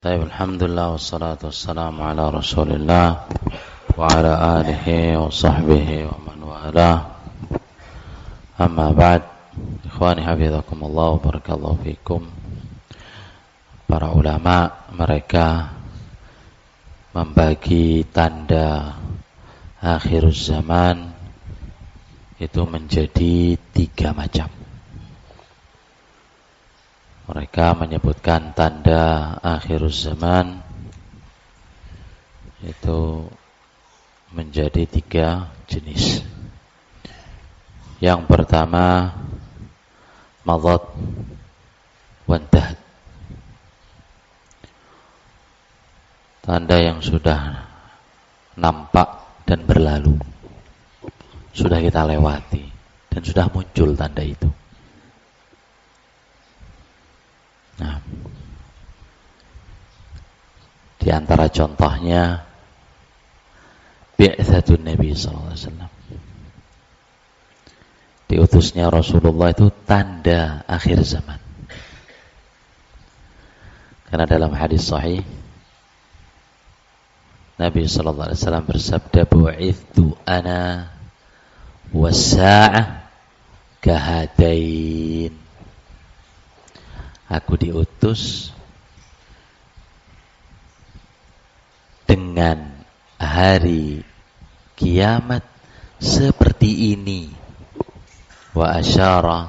Baik, alhamdulillah wassalatu wassalamu ala Rasulillah wa ala alihi wa sahbihi wa man wala. Amma ba'd. Ikhwani hafizakumullah wa barakallahu fikum. Para ulama mereka membagi tanda akhir zaman itu menjadi 3 macam. Mereka menyebutkan tanda akhir zaman itu menjadi 3 jenis. Yang pertama, madad wantahad. Tanda yang sudah nampak dan berlalu, sudah kita lewati dan sudah muncul tanda itu. Nah, di antara contohnya bi'tsatun Nabi sallallahu alaihi wasallam. Diutusnya Rasulullah itu tanda akhir zaman. Karena dalam hadis sahih Nabi sallallahu alaihi wasallam bersabda, "Bu'ithtu ana was-sa'ah kahadain." Aku diutus dengan hari kiamat seperti ini. Wa asyara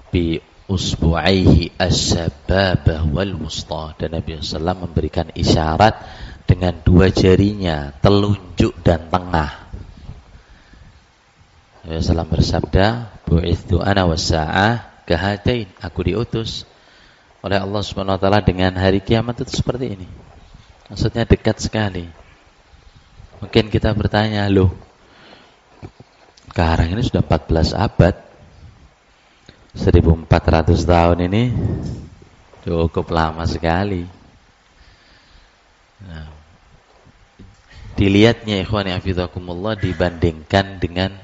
bi usbu'aihi as-sababah wal wusta. Dan Nabi SAW memberikan isyarat dengan 2 jarinya, telunjuk dan tengah. Nabi SAW bersabda, "Bu'ithtu ana was-sa'ah kahadain." Aku diutus oleh Allah Subhanahu wa taala dengan hari kiamat itu seperti ini. Maksudnya dekat sekali. Mungkin kita bertanya, loh, sekarang ini sudah 14 abad. 1400 tahun ini cukup lama sekali. Nah, dilihatnya ikhwani hafizakumullah dibandingkan dengan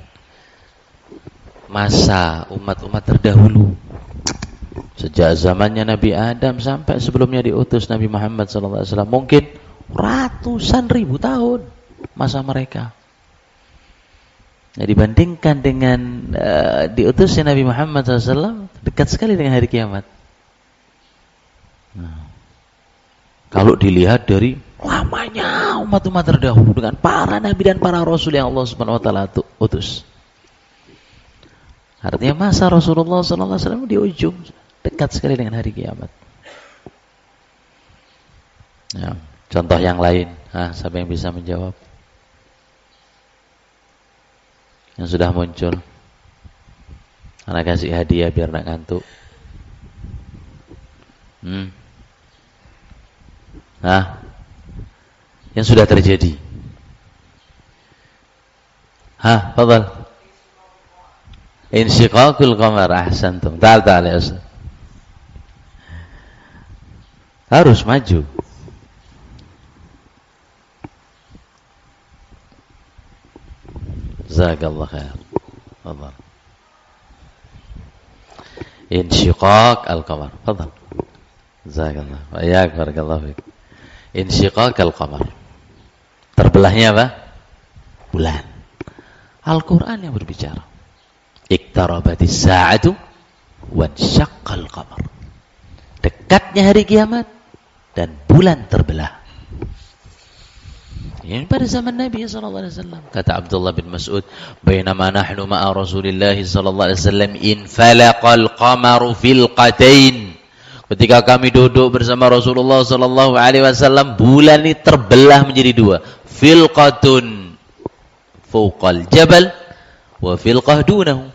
masa umat-umat terdahulu. Sejak zamannya Nabi Adam sampai sebelumnya diutus Nabi Muhammad SAW, mungkin ratusan ribu tahun masa mereka. Nah, dibandingkan dengan diutusnya Nabi Muhammad SAW, dekat sekali dengan hari kiamat. Nah, kalau dilihat dari lamanya umat-umat terdahulu dengan para nabi dan para rasul yang Allah Subhanahu wa taala utus. Artinya masa Rasulullah SAW di ujung, dekat sekali dengan hari kiamat. Ya, contoh yang lain, siapa yang bisa menjawab? Yang sudah muncul. Anak kasih hadiah biar nak ngantuk. Yang sudah terjadi. Fadhal. Insyiqaqul qamar, ahsantum. Ta'al ya Ustaz. Harus maju. Jazakallah khair. Fadhal. Insyiqaq al-qamar. Fadhal. Jazakallah. Wa iyyak, barakallahu fik. Insyiqaq al-qamar. Terbelahnya apa? Bulan. Al-Qur'an yang berbicara. Iqtarabatis sa'atu wansyaqqal qamar. Dekatnya hari kiamat dan bulan terbelah. Ini pada zaman Nabi sallallahu alaihi wasallam. Kata Abdullah bin Mas'ud, "Bainama nahnu ma'a Rasulillah sallallahu alaihi wasallam in falaqal qamaru fil qatain." Ketika kami duduk bersama Rasulullah sallallahu alaihi wasallam, bulan ini terbelah menjadi 2. Filqatun fawqal jabal wa filqah dunahu.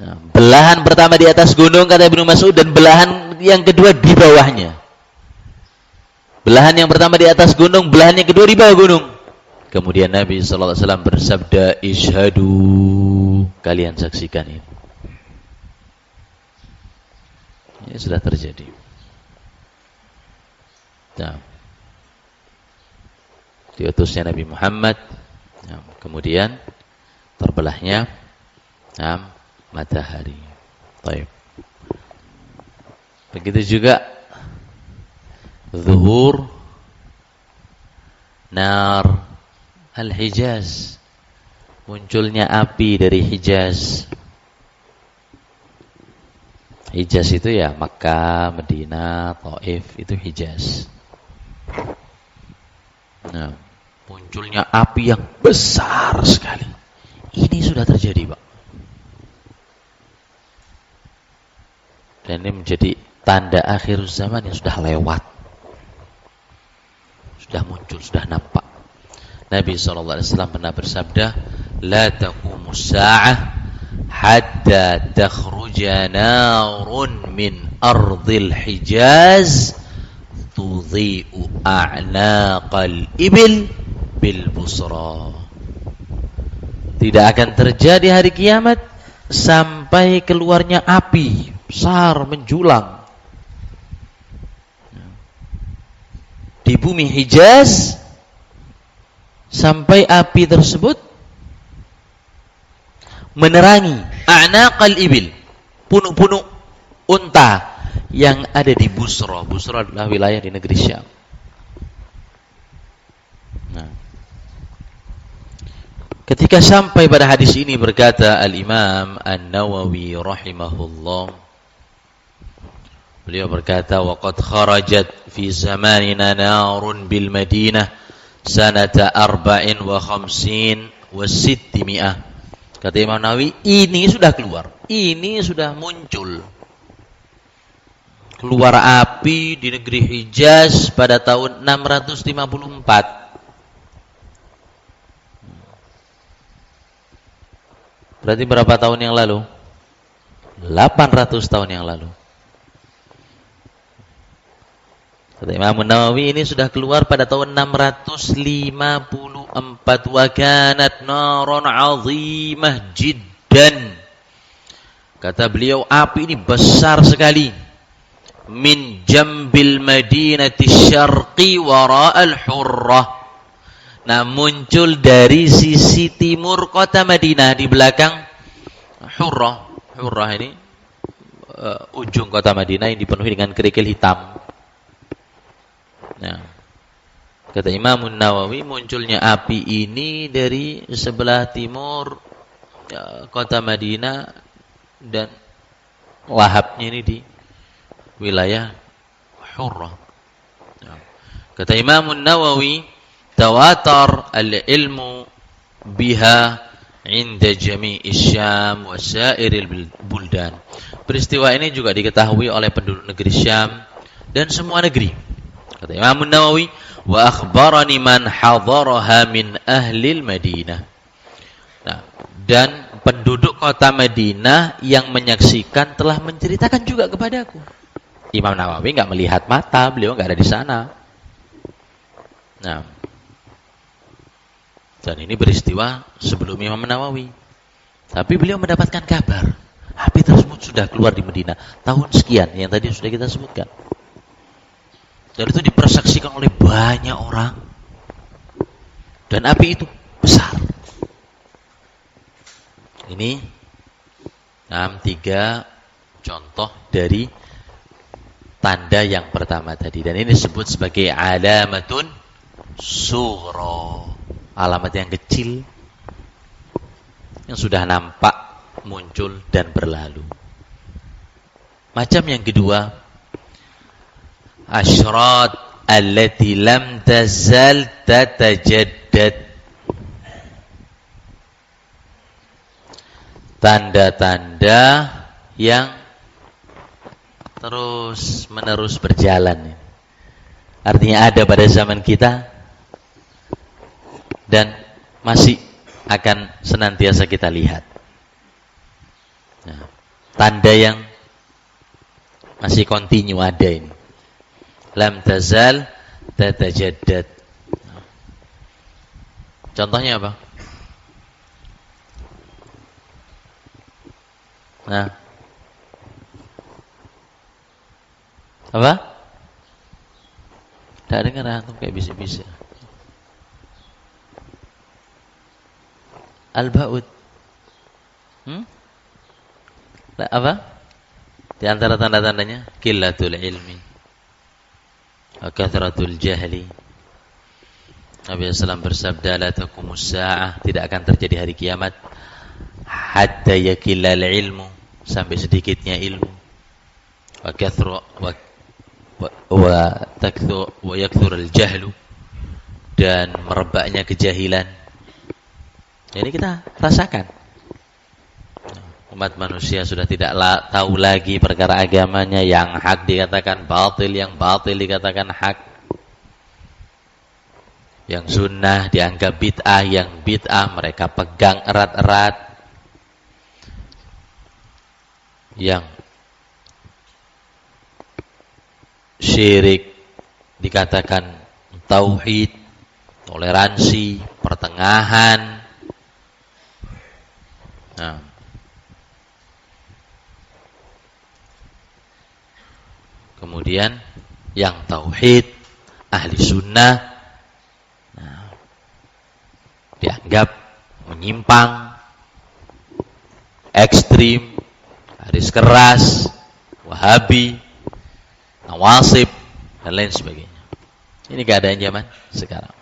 Nah, belahan pertama di atas gunung kata Ibnu Mas'ud, dan belahan yang kedua di bawahnya. Belahan yang pertama di atas gunung, belahan yang kedua di bawah gunung. Kemudian Nabi sallallahu alaihi wasallam bersabda, "Ishhadu," kalian saksikan ini. Ini sudah terjadi. Nah, diutusnya Nabi Muhammad, kemudian terbelahnya matahari. Baik. Begitu juga zuhur nar al-Hijaz, munculnya api dari Hijaz. Hijaz itu ya Makkah, Madinah, Taif, itu Hijaz. Nah, munculnya api yang besar sekali. Ini sudah terjadi, Pak. Dan ini menjadi tanda akhir zaman yang sudah lewat. Sudah muncul, sudah nampak. Nabi SAW pernah bersabda, "La taqumus sa'ah hatta takhruja narun min ardil Hijaz tudhi'u a'naqal ibil bil Busra." Tidak akan terjadi hari kiamat sampai keluarnya api besar menjulang di bumi Hijaz, sampai api tersebut menerangi a'naqal ibil, punuk-punuk unta yang ada di Busra. Busra adalah wilayah di negeri Syam. Nah, ketika sampai pada hadis ini berkata Al-Imam An-Nawawi rahimahullah, beliau berkata, "Waqad kharajat fi zamanina narun bil Madinah sanata 54 wa 600." Kata Imam Nawawi, ini sudah keluar, ini sudah muncul. Keluar api di negeri Hijaz pada tahun 654. Berarti berapa tahun yang lalu? 800 tahun yang lalu. Kata Imam Nawawi, ini sudah keluar pada tahun 654. Wa kanat naron 'azimah jiddan. Kata beliau, api ini besar sekali. Min jambil Madinati syarqi wara'al Hurrah. Nah, muncul dari sisi timur kota Madinah, di belakang Hurrah. Hurrah ini ujung kota Madinah yang dipenuhi dengan kerikil hitam. Nah, kata Imam Nawawi, munculnya api ini dari sebelah timur kota Madinah dan lahapnya ini di wilayah Hurrah. Nah, kata Imam Nawawi, tawatar al-ilmu biha inda jami'i Syam wa sa'iril buldan. Peristiwa ini juga diketahui oleh penduduk negeri Syam dan semua negeri. Kata Imam Nawawi, wa akhbarani man hadaraha min ahlil Madinah. Nah, dan penduduk kota Madinah yang menyaksikan telah menceritakan juga kepadaku. Imam Nawawi enggak melihat mata, beliau enggak ada di sana. Nah, dan ini peristiwa sebelum Imam Nawawi. Tapi beliau mendapatkan kabar, api tersebut sudah keluar di Madinah tahun sekian, yang tadi sudah kita sebutkan. Dan itu dipersaksikan oleh banyak orang. Dan api itu besar. Ini 3 contoh dari tanda yang pertama tadi. Dan ini disebut sebagai alamatun sughra, alamat yang kecil yang sudah nampak, muncul dan berlalu. Macam yang kedua, asyrat allati lam tazal tatajaddad, tanda-tanda yang terus menerus berjalan. Artinya ada pada zaman kita dan masih akan senantiasa kita lihat. Nah, tanda yang masih kontinu ada ini. Lam tazal tatajaddad. Contohnya apa? Nah, apa? Tak dengar antum kayak bisik-bisik. Al-Ba'ud. Apa? Di antara tanda-tandanya qillatul ilmi. wa kathratul jahli. Nabi SAW bersabda, la taqumus sa'ah, tidak akan terjadi hari kiamat hatta yakillal ilmu, sampai sedikitnya ilmu, wa kathru wa yakthurul jahlu, dan merebaknya kejahilan. Ini kita rasakan. Umat manusia sudah tidak tahu lagi perkara agamanya, yang hak dikatakan batil, yang batil dikatakan hak. Yang sunnah dianggap bid'ah, yang bid'ah mereka pegang erat-erat. Yang syirik dikatakan tauhid, toleransi, pertengahan. Nah, kemudian yang tauhid, ahli sunnah, nah, dianggap menyimpang, ekstrim, garis keras, wahabi, nawasib, dan lain sebagainya. Ini keadaan zaman sekarang.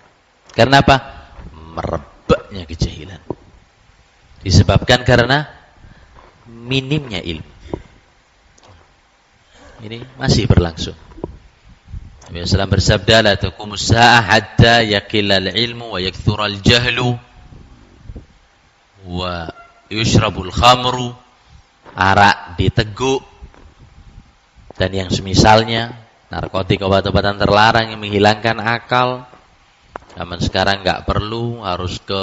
Karena apa? Merebaknya kejahilan. Disebabkan karena minimnya ilmu. Ini masih berlangsung. Nabi SAW bersabda, la taqumus sa'ah hatta yaqillal ilmu wa yakthural jahlu wa yushrabul khamru, arak diteguk, dan yang semisalnya, narkotik, obat-obatan terlarang yang menghilangkan akal. Zaman sekarang nggak perlu harus ke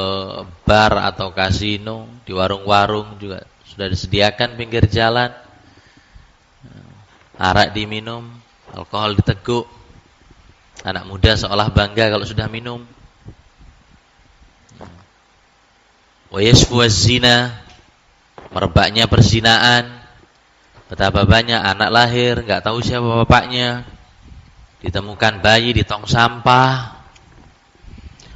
bar atau kasino, di warung-warung juga sudah disediakan pinggir jalan. Arak diminum, alkohol diteguk. Anak muda seolah bangga kalau sudah minum. Wa yasfu az-zina, merebaknya perzinaan. Betapa banyak anak lahir nggak tahu siapa bapaknya, ditemukan bayi di tong sampah.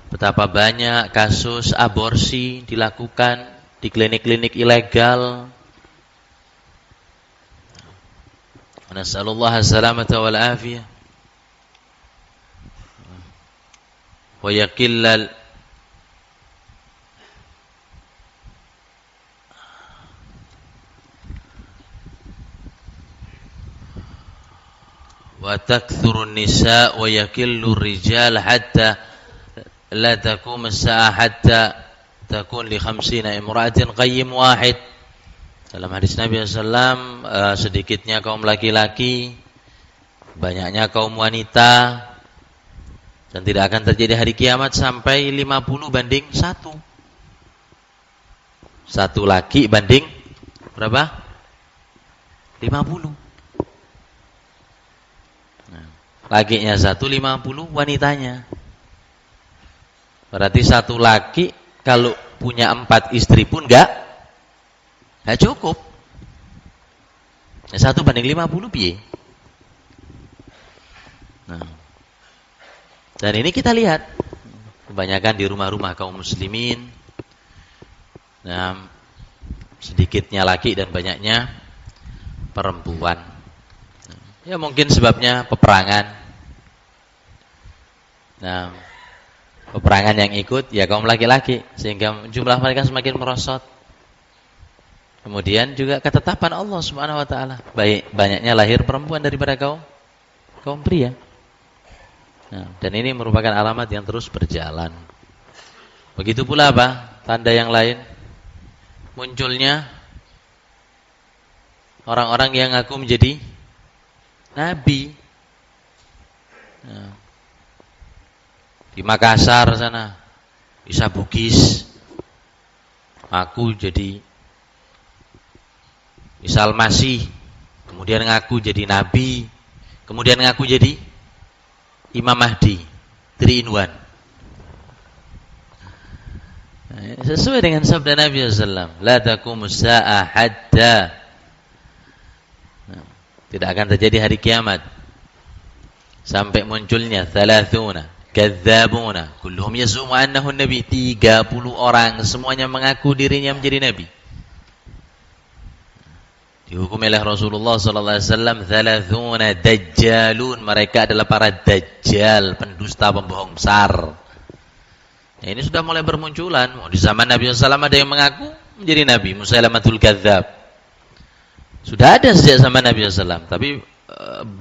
Betapa banyak kasus aborsi dilakukan di klinik-klinik ilegal. Nasallallahu as-salamata wal afiyah. Wa yaqillal wa takthurun nisa wa yakillu rijal hatta la takum as-sa'a hatta takun li 50 imra'atin qayyim wahid. Dalam hadis Nabi SAW, sedikitnya kaum laki-laki, banyaknya kaum wanita, dan tidak akan terjadi hari kiamat sampai 50 banding 1. Satu laki banding berapa? 50. Nah, lakinya 1, 50 wanitanya. Berarti satu laki kalau punya 4 istri pun enggak cukup. 1 banding 50 piye? Nah, dan ini kita lihat kebanyakan di rumah-rumah kaum muslimin. Nah, sedikitnya laki dan banyaknya perempuan. Ya mungkin sebabnya peperangan. Nah, peperangan yang ikut ya kaum laki-laki, sehingga jumlah mereka semakin merosot. Kemudian juga ketetapan Allah Subhanahu wa taala, banyaknya lahir perempuan daripada kaum pria. Nah, dan ini merupakan alamat yang terus berjalan. Begitu pula apa? Tanda yang lain, munculnya orang-orang yang ngaku menjadi nabi. Nah, di Makassar sana, Isa Bugis, aku jadi misal Masih, kemudian ngaku jadi nabi, kemudian ngaku jadi Imam Mahdi, 3 in 1. Sesuai dengan sabda Nabi SAW, la taqumus sa'a hatta, tidak akan terjadi hari kiamat sampai munculnya 30 kadzabuna kulluhum yazumu annahu nabi, 30 orang semuanya mengaku dirinya menjadi nabi. Dihukumi oleh Rasulullah sallallahu alaihi wasallam 30 dajjalun, mereka adalah para dajjal, pendusta, pembohong besar. Ya, ini sudah mulai bermunculan. Di zaman Nabi sallallahu ada yang mengaku menjadi nabi, Musailamatul Kadzdzab. Sudah ada sejak zaman Nabi sallallahu tapi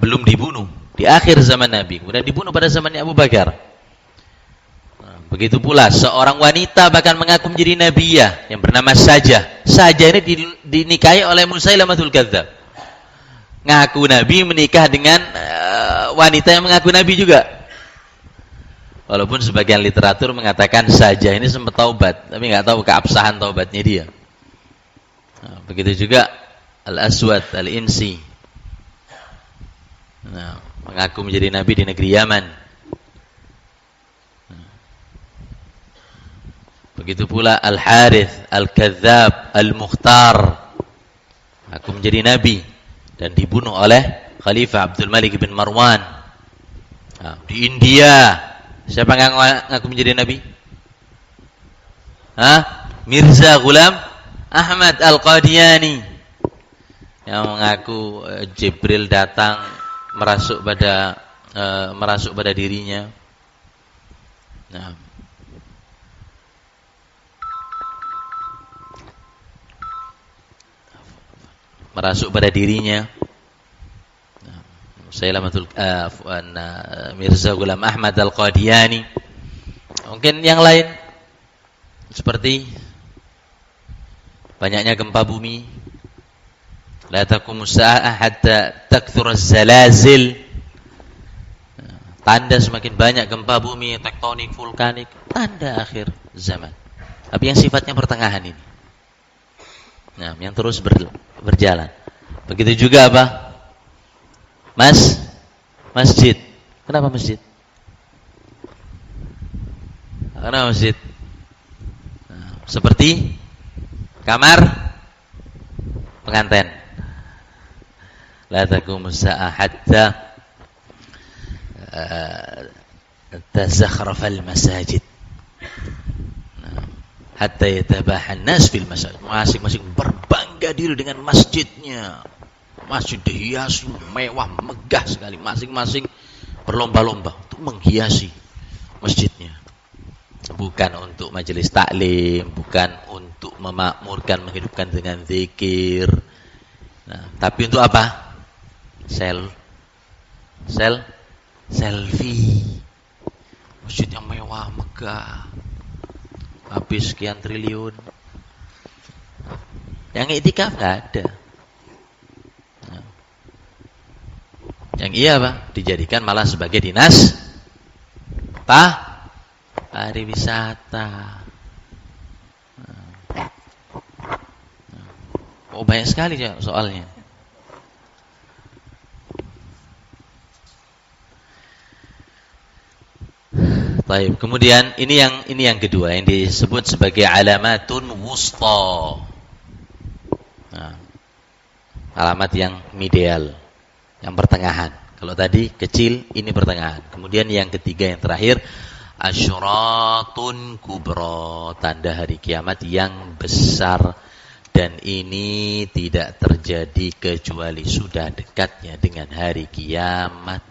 belum dibunuh di akhir zaman Nabi. Kemudian dibunuh pada zamannya Abu Bakar. Begitu pula seorang wanita bahkan mengaku menjadi nabiyah yang bernama Sajah. Sajah ini dinikahi oleh Musailamatul Kadzdzab. Ngaku nabi menikah dengan wanita yang mengaku nabi juga. Walaupun sebagian literatur mengatakan Sajah ini sempat taubat, tapi nggak tahu keabsahan taubatnya dia. Nah, begitu juga Al-Aswad Al-Insi. Nah, mengaku menjadi nabi di negeri Yaman. Begitu pula Al-Harith, Al-Kadzdzab, Al-Mukhtar. Aku menjadi nabi dan dibunuh oleh Khalifah Abdul Malik bin Marwan. Nah, di India, siapa yang ngaku menjadi nabi? Mirza Ghulam Ahmad Al-Qadiani. Yang mengaku Jibril datang merasuk pada dirinya. Nah, merasuk pada dirinya. Mirza Ghulam Ahmad Al-Qadiani. Mungkin yang lain seperti banyaknya gempa bumi. La taqumus sa'ah hatta takthura az-zalazil. Tanda semakin banyak gempa bumi, tektonik, vulkanik, tanda akhir zaman. Tapi yang sifatnya pertengahan ini. Nah, yang terus berjalan. Begitu juga apa? Masjid. Kenapa masjid? Kenapa masjid? Nah, seperti kamar pengantin. La taqumus sa'ah hatta tazakhrafal masajid. Hatta yatabahan nas fil masjid. Masing-masing berbangga diri dengan masjidnya. Masjid dihiasi mewah, megah sekali. Masing-masing berlomba-lomba untuk menghiasi masjidnya. Bukan untuk majelis taklim, bukan untuk memakmurkan, menghidupkan dengan zikir. Nah, tapi untuk apa? Selfie. Masjid yang mewah, megah. Habis sekian triliun. Yang iktikaf nggak ada. Yang iya apa? Dijadikan malah sebagai dinas pariwisata. Oh, banyak sekali ya soalnya. Baik, kemudian ini yang kedua yang disebut sebagai alamatun wusta. Nah, alamat yang ideal, yang pertengahan. Kalau tadi kecil, ini pertengahan. Kemudian yang ketiga yang terakhir, asyratun kubra, tanda hari kiamat yang besar, dan ini tidak terjadi kecuali sudah dekatnya dengan hari kiamat.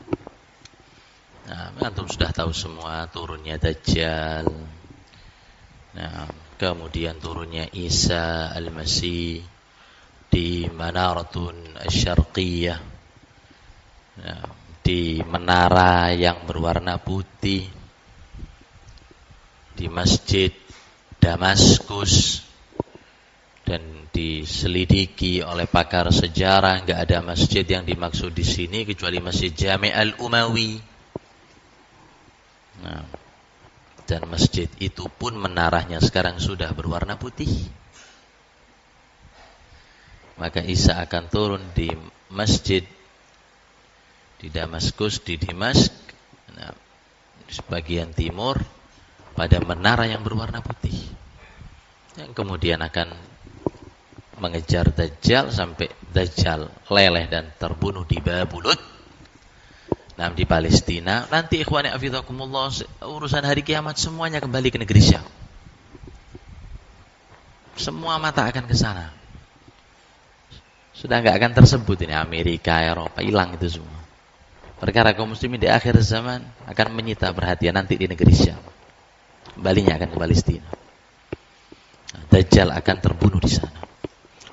Nah, antum sudah tahu semua turunnya Dajjal. Nah, kemudian turunnya Isa Al-Masih di Manaratun Asy-Syarqiyah. Nah, di menara yang berwarna putih di Masjid Damaskus, dan diselidiki oleh pakar sejarah, enggak ada masjid yang dimaksud di sini kecuali Masjid Jami' Al-Umawi. Nah, dan masjid itu pun menaranya sekarang sudah berwarna putih. Maka Isa akan turun di masjid di Damaskus, di Dimask, nah, di sebagian timur, pada menara yang berwarna putih, yang kemudian akan mengejar Dajjal sampai Dajjal leleh dan terbunuh di Babulut. Nah, di Palestina, nanti ikhwani afidakumullah, urusan hari kiamat semuanya kembali ke negeri Syam. Semua mata akan ke sana. Sudah nggak akan tersebut ini Amerika, Eropa, hilang itu semua. Perkara kaum muslimin di akhir zaman akan menyita perhatian nanti di negeri Syam. Kembalinya akan ke Palestina. Dajjal akan terbunuh di sana.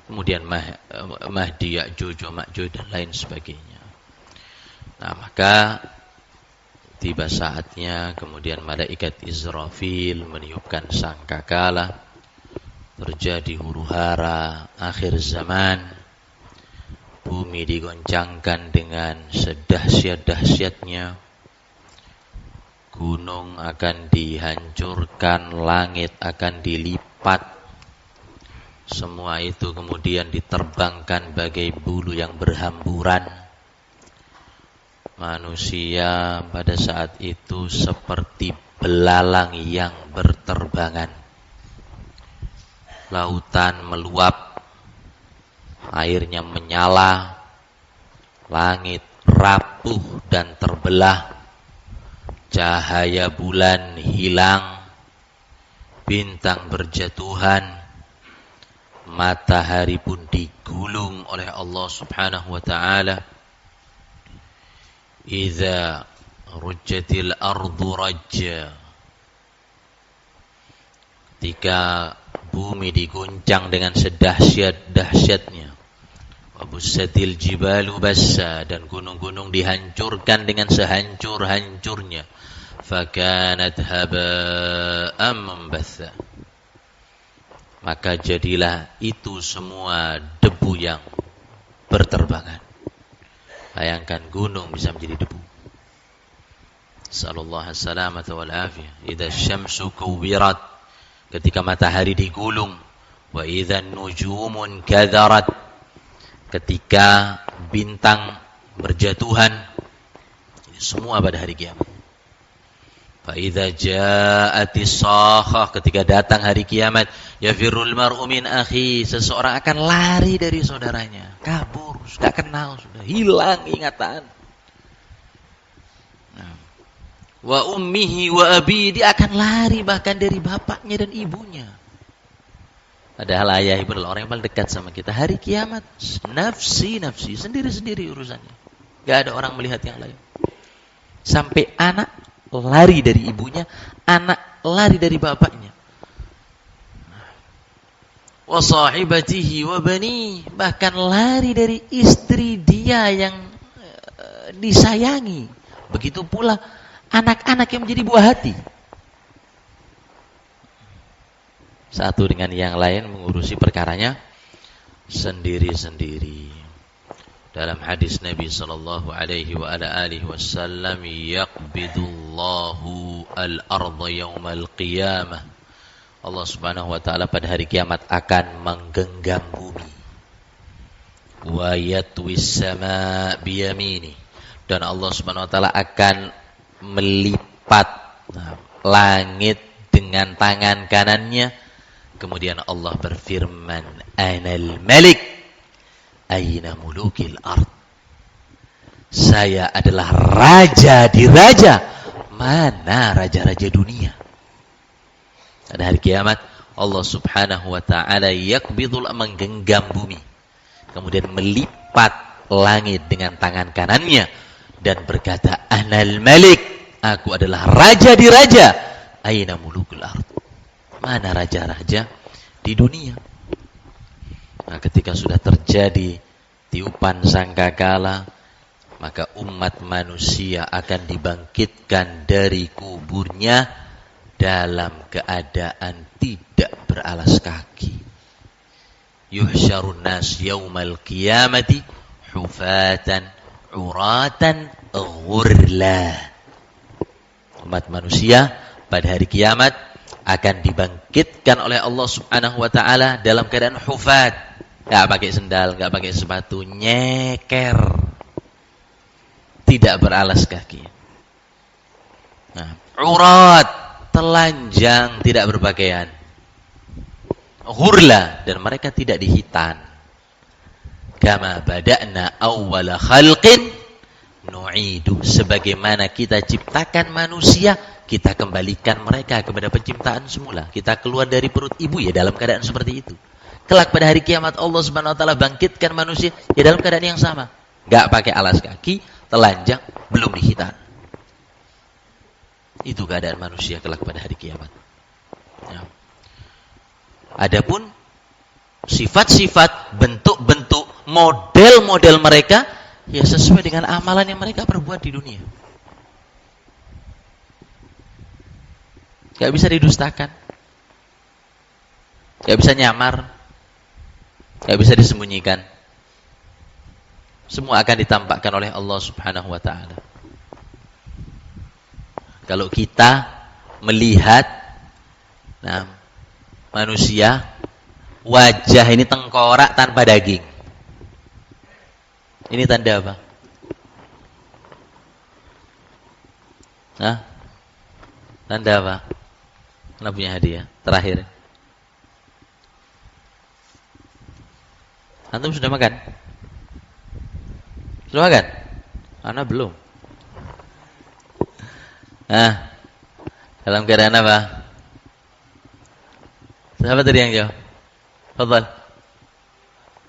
Kemudian Mahdi, Ya'juj, Ma'juj dan lain sebagainya. Nah, maka tiba saatnya kemudian malaikat Israfil meniupkan sangkakala, terjadi huru-hara akhir zaman, bumi digoncangkan dengan sedahsyat-dahsyatnya, gunung akan dihancurkan, langit akan dilipat. Semua itu kemudian diterbangkan bagai bulu yang berhamburan. Manusia pada saat itu seperti belalang yang berterbangan. Lautan meluap, airnya menyala, langit rapuh dan terbelah, cahaya bulan hilang, bintang berjatuhan, matahari pun digulung oleh Allah Subhanahu wa taala. Idza rujjatil ardu rajja, ketika bumi diguncang dengan sedahsyat-dahsyatnya, wa bussatil jibalu bassa, dan gunung-gunung dihancurkan dengan sehancur-hancurnya, fakanat haba'an mambatha, maka jadilah itu semua debu yang berterbangan. Bayangkan gunung bisa menjadi debu. Sallallahu alaihi wasallam wal afiyah. Idza syamsu kuwirat, ketika matahari digulung, wa idza nujumun kadarat, ketika bintang berjatuhan. Ini semua pada hari kiamat. Fa idza ja'atis sakhah, ketika datang hari kiamat, yafirrul mar'u min akhi, seseorang akan lari dari saudaranya, kabur, sudah kenal, sudah hilang ingatan. Wa ummihi wa abi, dia akan lari bahkan dari bapaknya dan ibunya. Padahal ayah ibu adalah orang yang paling dekat sama kita. Hari kiamat, nafsi, sendiri-sendiri urusannya. Gak ada orang melihat yang lain. Sampai anak lari dari ibunya, anak lari dari bapaknya. Wa sahibatihi wa bani, bahkan lari dari istri dia yang disayangi. Begitu pula anak-anak yang menjadi buah hati. Satu dengan yang lain mengurusi perkaranya sendiri-sendiri. Dalam hadis Nabi sallallahu alaihi wa ala alihi wasallam, yaqbidullahu al-ardha yaumal qiyamah, Allah Subhanahu wa taala pada hari kiamat akan menggenggam bumi. Wa yatwis sama biyamini, dan Allah Subhanahu wa taala akan melipat langit dengan tangan kanannya. Kemudian Allah berfirman, Anal Malik, aina mulukil ard. Saya adalah raja di raja. Mana raja-raja dunia? Pada hari kiamat, Allah Subhanahu wa ta'ala yakbidul, menggenggam bumi. Kemudian melipat langit dengan tangan kanannya. Dan berkata, Anal Malik, aku adalah raja di raja. Aina mulukul ard. Mana raja-raja di dunia? Nah, ketika sudah terjadi tiupan sangkakala, maka umat manusia akan dibangkitkan dari kuburnya dalam keadaan tidak beralas kaki. Yuhsyarun nas yaumal qiyamati hufatan uratan ghurla. Umat manusia pada hari kiamat akan dibangkitkan oleh Allah Subhanahu wa ta'ala dalam keadaan hufat, gak pakai sendal, gak pakai sepatu, nyeker, tidak beralas kaki. Nah, urat, telanjang, tidak berpakaian, ghurla, dan mereka tidak dihitan. Kama bada'na awwala khalqin nu'idu, sebagaimana kita ciptakan manusia, kita kembalikan mereka kepada penciptaan semula. Kita keluar dari perut ibu ya dalam keadaan seperti itu. Kelak pada hari kiamat Allah Subhanahu wa taala bangkitkan manusia ya dalam keadaan yang sama. Enggak pakai alas kaki, telanjang, belum dihitan. Itu keadaan manusia kelak pada hari kiamat. Ya. Adapun sifat-sifat, bentuk-bentuk, model-model mereka ya sesuai dengan amalan yang mereka perbuat di dunia. Gak bisa didustakan, gak bisa nyamar, gak bisa disembunyikan. Semua akan ditampakkan oleh Allah Subhanahu wa ta'ala. Kalau kita melihat manusia, wajah ini tengkorak tanpa daging, ini tanda apa? Tanda apa? Anda punya hadiah terakhir. Antum sudah makan? Sudah makan? Ana belum. Dalam keadaan apa? Siapa tadi yang jawab? Fadhal.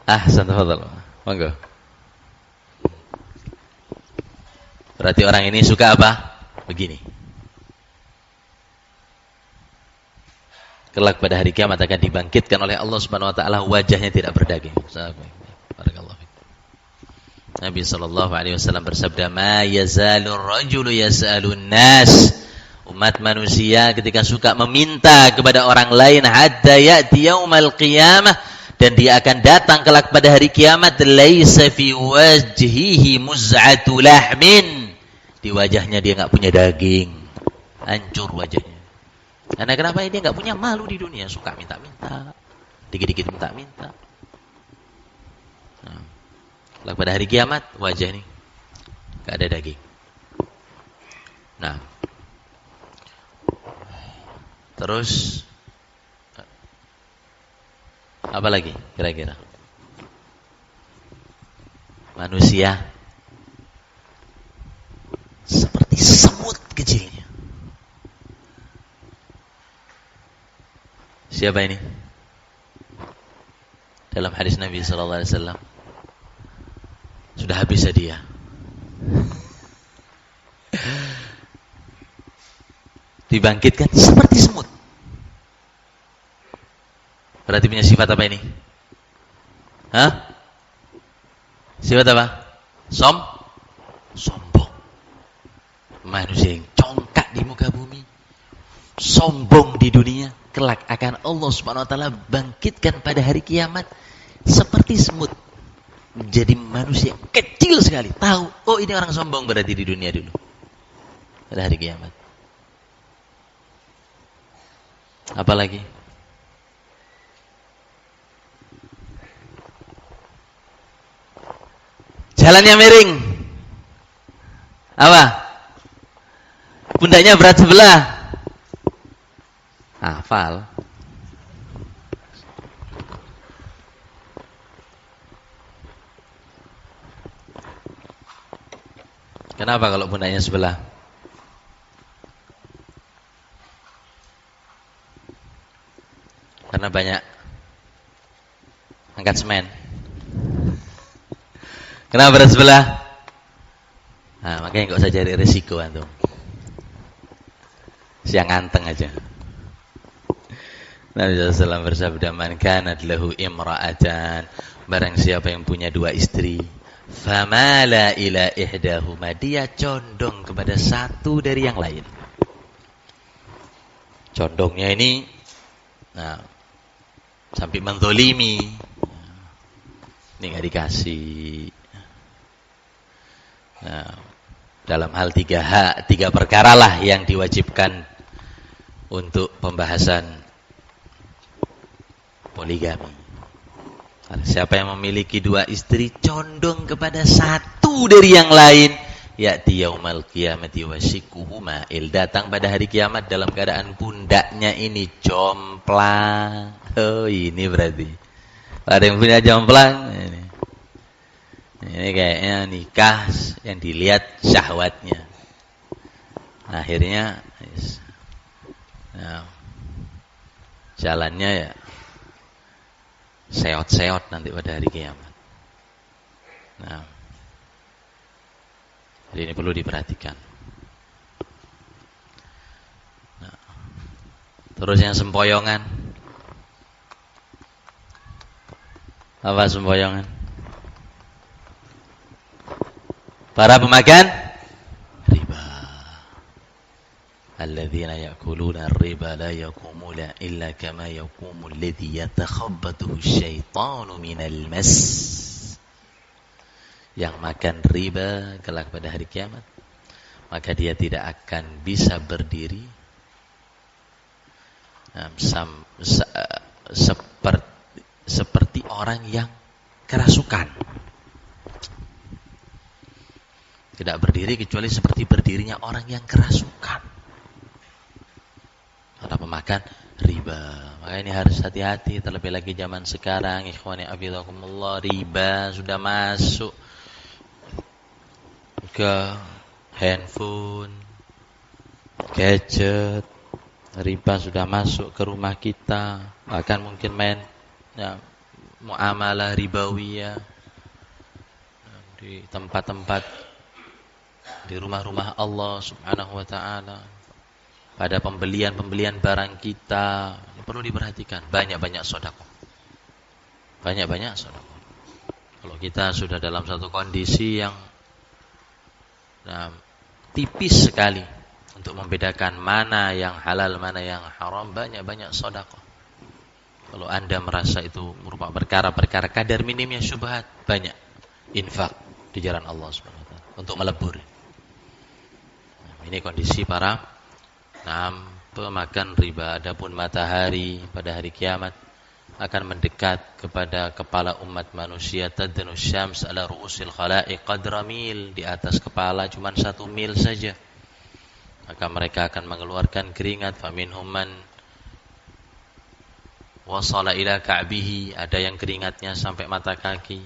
Ahsan, fadhal. Monggo. Berarti orang ini suka apa? Begini. Kelak pada hari kiamat akan dibangkitkan oleh Allah Subhanahu wa taala, wajahnya tidak berdaging. Barakallahu fiik. Nabi sallallahu alaihi wasallam bersabda, "Ma yazalur rajulu yas'alun nas." Umat manusia ketika suka meminta kepada orang lain hatta ya'ti yaumal qiyamah, dan dia akan datang kelak pada hari kiamat, laisa fi wajhihi muz'atu lahmin. Di wajahnya dia enggak punya daging. Hancur wajahnya. Karena kenapa? Dia nggak punya malu di dunia, suka minta-minta, dikit-dikit minta-minta. Pada hari kiamat wajah ini nggak ada daging. Terus apa lagi kira-kira? Manusia seperti semut kecilnya. Siapa ini? Dalam hadis Nabi sallallahu alaihi wasallam, sudah habis dia. Dibangkitkan seperti semut. Berarti punya sifat apa ini? Sifat apa? Sombong. Manusia yang congkak di muka bumi, sombong di dunia, kelak akan Allah Subhanahu wa taala bangkitkan pada hari kiamat seperti semut. Menjadi manusia kecil sekali. Tahu, oh ini orang sombong berarti di dunia dulu. Pada hari kiamat. Apalagi? Jalannya miring. Apa? Pundaknya berat sebelah. Hafal. Kenapa kalau pundaknya sebelah? Karena banyak angkat semen. Kenapa berat sebelah? Makanya nggak usah cari resiko antum. Siang anteng aja. Nabi SAW bersabda, "Man kanat lahu imra'atan." Barang siapa yang punya dua istri, famala ila ihdahuma, dia condong kepada satu dari yang lain. Condongnya ini sampai menzolimi. Ini enggak dikasih. Dalam hal tiga perkara lah yang diwajibkan untuk pembahasan poligami. Siapa yang memiliki dua istri condong kepada satu dari yang lain, ya'ti yaumal qiyamati wa shikuhuma il, datang pada hari kiamat dalam keadaan pundaknya ini jomplang. Oh, ini berarti ada yang punya jomplang ini kayaknya nikah yang dilihat syahwatnya. Akhirnya jalannya ya seot-seot nanti pada hari kiamat. Nah, jadi ini perlu diperhatikan. Nah, terus yang sempoyongan, apa sempoyongan? Para pemakan riba. Alladzina ya'kuluna ar-riba la yaqumuna illa kama yaqumu alladhi yatakhabbathu asyaitanu minal mas. Yang makan riba kelak pada hari kiamat, maka dia tidak akan bisa berdiri seperti orang yang kerasukan. Tidak berdiri kecuali seperti berdirinya orang yang kerasukan. Para pemakan riba. Maka ini harus hati-hati, terlebih lagi zaman sekarang, ikhwani abidakumullah, riba sudah masuk ke handphone, gadget, riba sudah masuk ke rumah kita, bahkan mungkin muamalah ribawiyah di tempat-tempat, di rumah-rumah Allah subhanahu wa ta'ala, pada pembelian barang kita. Ini perlu diperhatikan. Banyak-banyak sedekah. Banyak-banyak sedekah. Kalau kita sudah dalam satu kondisi yang tipis sekali untuk membedakan mana yang halal, mana yang haram, banyak-banyak sedekah. Kalau Anda merasa itu merupakan perkara-perkara kadar minimnya syubhat, banyak infak di jalan Allah Subhanahu wa taala untuk melebur. Ini kondisi para pemakan riba. Adapun matahari pada hari kiamat akan mendekat kepada kepala umat manusia, tadnu syams ala ru'usil khalaiq qadra mil, di atas kepala cuma 1 mil saja. Maka mereka akan mengeluarkan keringat. Faminhum man wasala ila ka'bihi, ada yang keringatnya sampai mata kaki,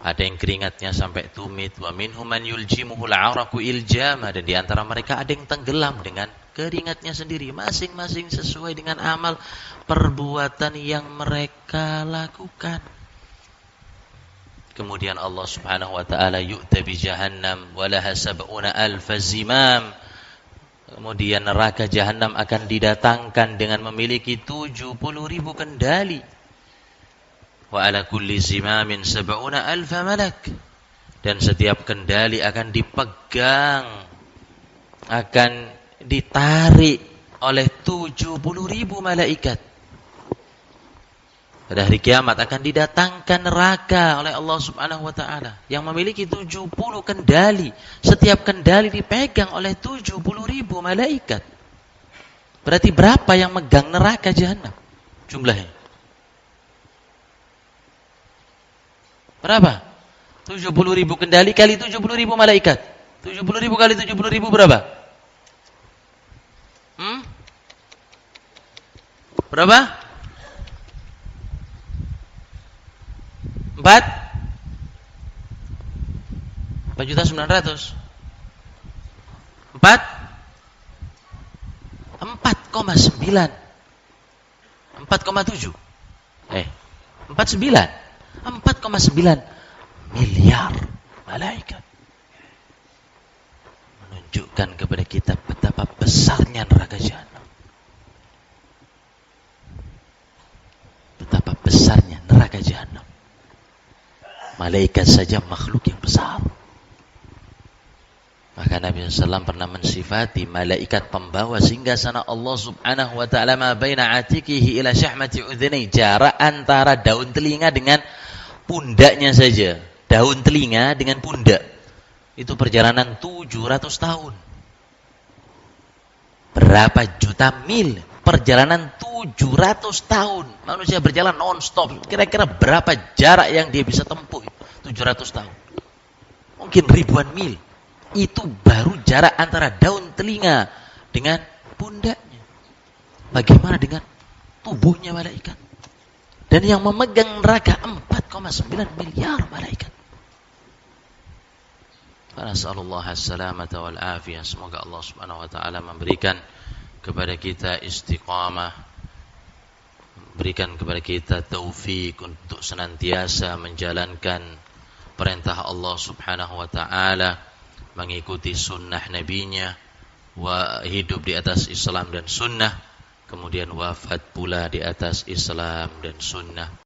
ada yang keringatnya sampai tumit. Wa minhum man yuljimuhul 'araqu iljama, dan di antara mereka ada yang tenggelam dengan keringatnya sendiri, masing-masing sesuai dengan amal perbuatan yang mereka lakukan. Kemudian Allah Subhanahu wa taala yu'ta bi jahannam wa laha 70,000 zimam. Kemudian neraka Jahannam akan didatangkan dengan memiliki 70.000 kendali. Wa ala kulli zimamin 70,000 malak. Dan setiap kendali akan dipegang, akan ditarik oleh 70.000 malaikat. Pada hari kiamat akan didatangkan neraka oleh Allah Subhanahu wa taala yang memiliki 70 kendali. Setiap kendali dipegang oleh 70.000 malaikat. Berarti berapa yang megang neraka Jahannam jumlahnya? Berapa? 70.000 kendali kali 70.000 malaikat. 70.000 kali 70.000 berapa? Berapa? 4.900.000. 4,9. 4,7. 4,9 miliar malaikat. Menunjukkan kepada kita betapa besarnya neraka Jahannam. Betapa besarnya neraka Jahannam. Malaikat saja makhluk yang besar. Maka Nabi SAW pernah mensifati malaikat pembawa singgasana Allah Subhanahu wa ta'ala ma baina atikihi ila syahmati udhunai, jarak antara daun telinga dengan pundaknya saja. Daun telinga dengan pundak itu perjalanan 700 tahun. Berapa juta mil? Perjalanan 700 tahun. Manusia berjalan non-stop. Kira-kira berapa jarak yang dia bisa tempuh? 700 tahun. Mungkin ribuan mil. Itu baru jarak antara daun telinga dengan pundaknya. Bagaimana dengan tubuhnya malaikat? Dan yang memegang neraka 4,9 miliar malaikat. Nasallallahu as-salamata wal afiyah. Semoga Allah Subhanahu wa taala memberikan kepada kita istiqamah, berikan kepada kita taufik untuk senantiasa menjalankan perintah Allah Subhanahu wa taala, mengikuti sunnah nabinya, hidup di atas Islam dan sunnah, kemudian wafat pula di atas Islam dan sunnah.